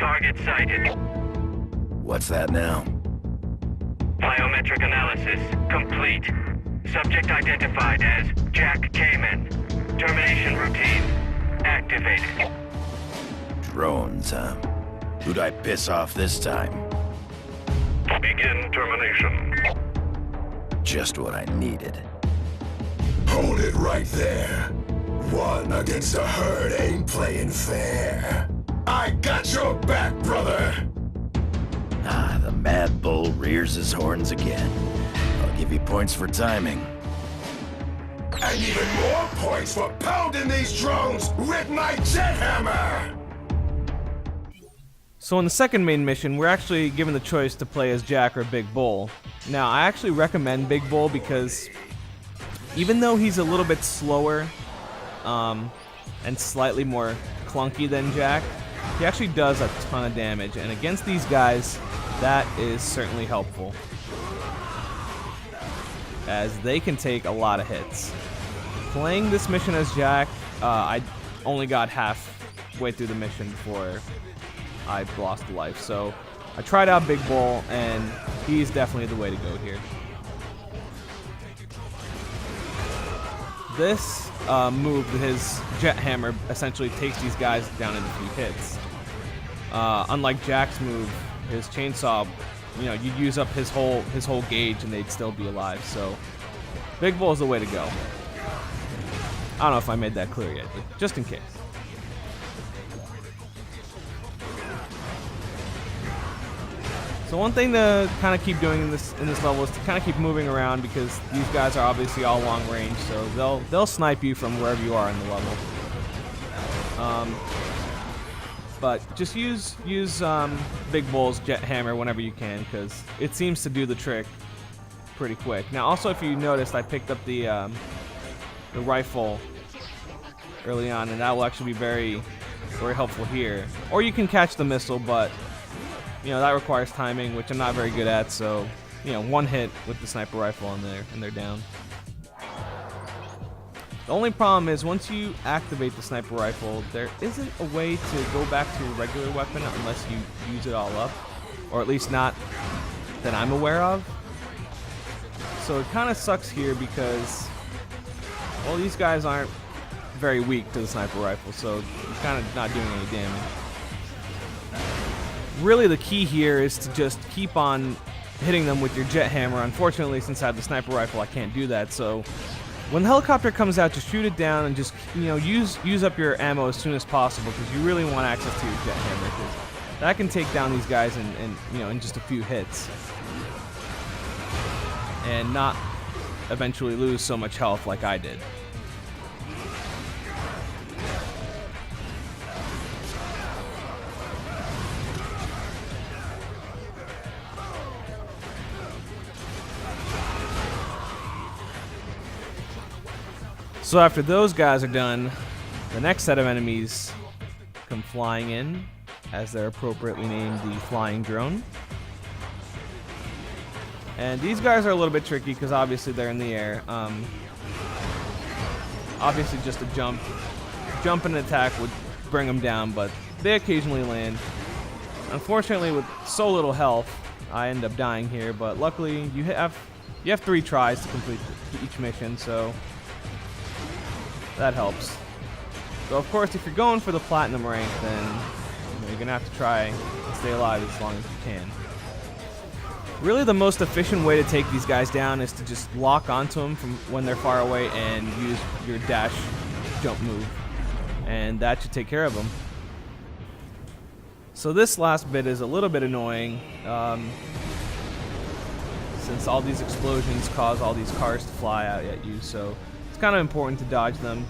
Target sighted. What's that now? Biometric analysis complete. Subject identified as Jack Kamen. Termination routine activated. Drones, huh? Who'd I piss off this time? Begin termination. Just what I needed. Hold it right there. One against a herd ain't playing fair. I got your back, brother! Ah, the Mad Bull rears his horns again. I'll give you points for timing. And even more points for pounding these drones with my jet hammer! So in the second main mission, we're actually given the choice to play as Jack or Big Bull. Now, I actually recommend Big Bull because even though he's a little bit slower and slightly more clunky than Jack, he actually does a ton of damage, and against these guys, that is certainly helpful, as they can take a lot of hits. Playing this mission as Jack, I only got halfway through the mission before I lost a life, so I tried out Big Bull, and he's definitely the way to go here. This move, his jet hammer, essentially takes these guys down in a few hits. Unlike Jack's move, his chainsaw, you use up his whole gauge and they'd still be alive. So Big Bull is the way to go. I don't know if I made that clear yet, but just in case. So one thing to kind of keep doing in this level is to kind of keep moving around, because these guys are obviously all long range, so they'll snipe you from wherever you are in the level. But just use Big Bull's jet hammer whenever you can, because it seems to do the trick pretty quick. Now, also, if you noticed, I picked up the rifle early on, and that will actually be very, very helpful here. Or you can catch the missile, but that requires timing, which I'm not very good at, so, one hit with the sniper rifle on there, and they're down. The only problem is, once you activate the sniper rifle, there isn't a way to go back to a regular weapon unless you use it all up, or at least not that I'm aware of. So it kind of sucks here because, well, these guys aren't very weak to the sniper rifle, so you're kind of not doing any damage. Really, the key here is to just keep on hitting them with your jet hammer. Unfortunately, since I have the sniper rifle, I can't do that. So when the helicopter comes out, just shoot it down and just use up your ammo as soon as possible, because you really want access to your jet hammer, because that can take down these guys in just a few hits, and not eventually lose so much health like I did. So after those guys are done, the next set of enemies come flying in, as they're appropriately named the Flying Drone. And these guys are a little bit tricky because obviously they're in the air. Obviously just a jump and attack would bring them down, but they occasionally land. Unfortunately, with so little health, I end up dying here, but luckily you have 3 tries to complete each mission, so that helps. So of course, if you're going for the platinum rank, then you're gonna have to try and stay alive as long as you can. Really, the most efficient way to take these guys down is to just lock onto them from when they're far away and use your dash jump move, and that should take care of them. So this last bit is a little bit annoying, since all these explosions cause all these cars to fly out at you, so it's kind of important to dodge them.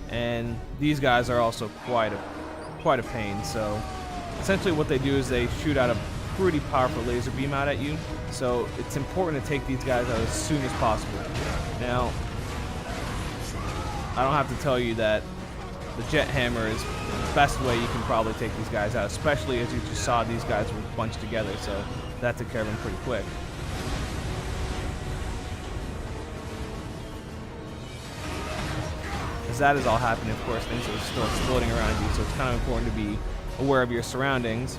And these guys are also quite a pain. So essentially what they do is they shoot out a pretty powerful laser beam out at you, so it's important to take these guys out as soon as possible. Now, I don't have to tell you that the jet hammer is the best way you can probably take these guys out, especially as you just saw these guys were bunched together, so that took care of them pretty quick. As that is all happening, of course, things are still exploding around you, so it's kind of important to be aware of your surroundings.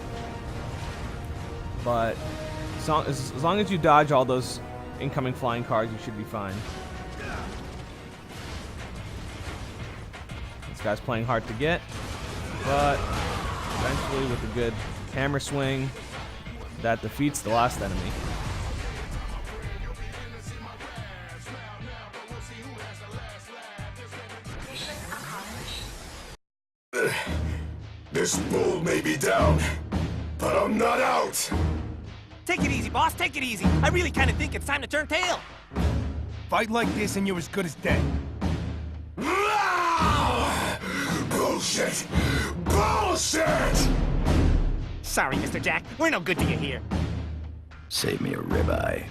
But as long as you dodge all those incoming flying cars, you should be fine. This guy's playing hard to get, but eventually with a good hammer swing, that defeats the last enemy. This bull may be down, but I'm not out. Take it easy, boss. Take it easy. I really kind of think it's time to turn tail. Fight like this and you're as good as dead. Bullshit! Bullshit! Sorry, Mr. Jack. We're no good to you here. Save me a ribeye.